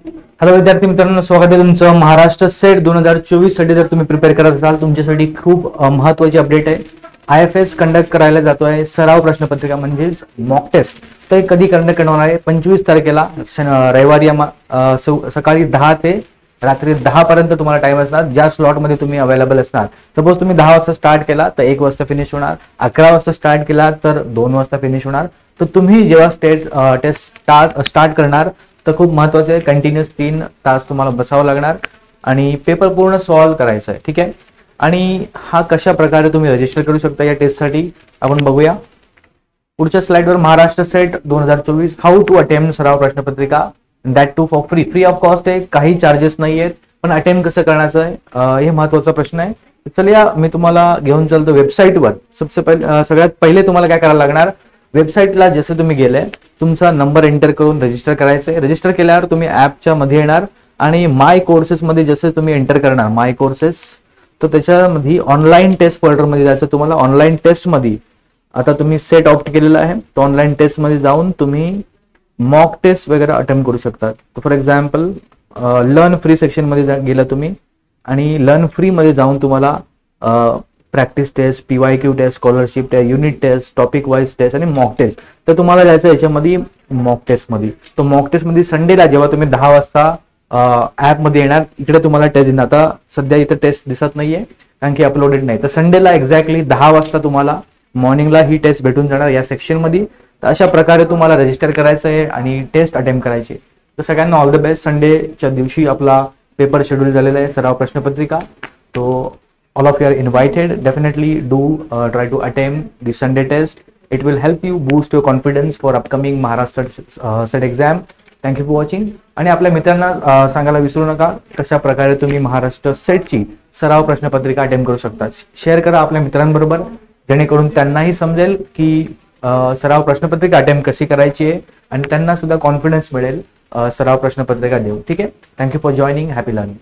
Hello विद्यार्थी मित्रांनो, स्वागत आहे तुमचं महाराष्ट्र सेट 2024 साठी. जर तुम्ही प्रिपेअर करत असाल, तुमच्यासाठी खूप महत्त्वाची अपडेट आहे. IFS कंडक्ट करायला जातोय सराव प्रश्नपत्रिका म्हणजेच मॉक टेस्ट. तर कधी कंडक्ट करणार आहे? 25 तारखेला रविवारी सकाळी 10 ते रात्री 10 पर्यंत तुम्हाला टाइम असणार. ज्या स्लॉट मध्ये तुम्ही अवेलेबल असणार. सपोज तुम्ही 10 वाजता स्टार्ट केला तर 1 वाजता फिनिश होणार. 11 वाजता स्टार्ट केला तर 2 वाजता फिनिश होणार. तर तुम्ही जेव्हा टेस्ट स्टार्ट करणार तर खूप महत्वाचं आहे, कंटिन्युअस 3 तास तुम्हाला बसावं लागणार आणि पेपर पूर्ण सॉल्व्ह करायचा आहे. ठीक आहे. आणि हा कशा प्रकारे तुम्ही रजिस्टर करू शकता या टेस्टसाठी आपण बघूया. पुढच्या स्लाइडवर Maharashtra SET 2024 how to attempt सराव प्रश्नपत्रिका, that too for free of cost आहे. काही चार्जेस नाही आहेत, पण अटेम्प्ट कसं करण्याचं आहे हे महत्वाचा प्रश्न आहे. चला मी तुम्हाला घेऊन चालतो वेबसाईटवर. सगळ्यात पहिले तुम्हाला काय करायला लागणार, वेबसाईटला जसं तुम्ही गेले तुमचा नंबर एंटर करून रजिस्टर करायचं आहे. रजिस्टर केल्यावर तुम्ही ऍपच्या मध्ये येणार आणि माय कोर्सेस मध्ये जसं तुम्ही एंटर करणार माय कोर्सेस, तर त्याच्यामध्ये ऑनलाईन टेस्ट फोल्डर मध्ये जायचं. तुम्हाला ऑनलाईन टेस्ट मध्ये आता तुम्ही सेट ऑप्ट केलेला आहे, तर ऑनलाईन टेस्ट मध्ये जाऊन तुम्ही मॉक टेस्ट वगैरे अटेम्प्ट करू शकता. For example learn free section मध्ये गेला तुम्ही आणि लर्न फ्री मध्ये जाऊन तुम्हाला practice test, PYQ test, scholarship test, unit test, topic wise test आणि मॉक टेस्ट. तर तुम्हाला जायचं याच्यामध्ये मॉक टेस्ट मध्ये. तो मॉक टेस्ट मध्ये संडेला जेव्हा तुम्ही 10 वाजता ऍप मध्ये येणार, इकडे तुम्हाला टेस्ट येणार. आता सध्या इथं टेस्ट दिसत नाहीये कारण की अपलोडेड नाही. तर संडेला एक्झॅक्टली 10 वाजता तुम्हाला मॉर्निंगला ही टेस्ट भेटून जाणार या सेक्शन मध्ये. तर अशा प्रकारे तुम्हाला रजिस्टर करायचं आहे आणि टेस्ट अटेम्प्ट करायची. तर सगळ्यांना ऑल द बेस्ट. संडेच्या दिवशी आपला पेपर शेड्यूल झालेला आहे सराव प्रश्नपत्रिका. तो all of you are invited. Definitely do try to attempt the Sunday test. It will help you boost your confidence for upcoming Maharashtra set exam. Thank you for watching. आणि आपल्या मित्रांना सांगायला विसरू नका कशा प्रकारे तुम्ही महाराष्ट्र सेटची सराव प्रश्नपत्रिका अटेम्प्ट करू शकता. शेअर करा आपल्या मित्रांबरोबर, जेणेकरून त्यांनाही समजेल की सराव प्रश्नपत्रिका अटेम्प्ट कशी करायची आहे आणि त्यांना सुद्धा कॉन्फिडन्स मिळेल सराव प्रश्नपत्रिका देऊ. ठीक आहे. Thank you for joining. Happy learning.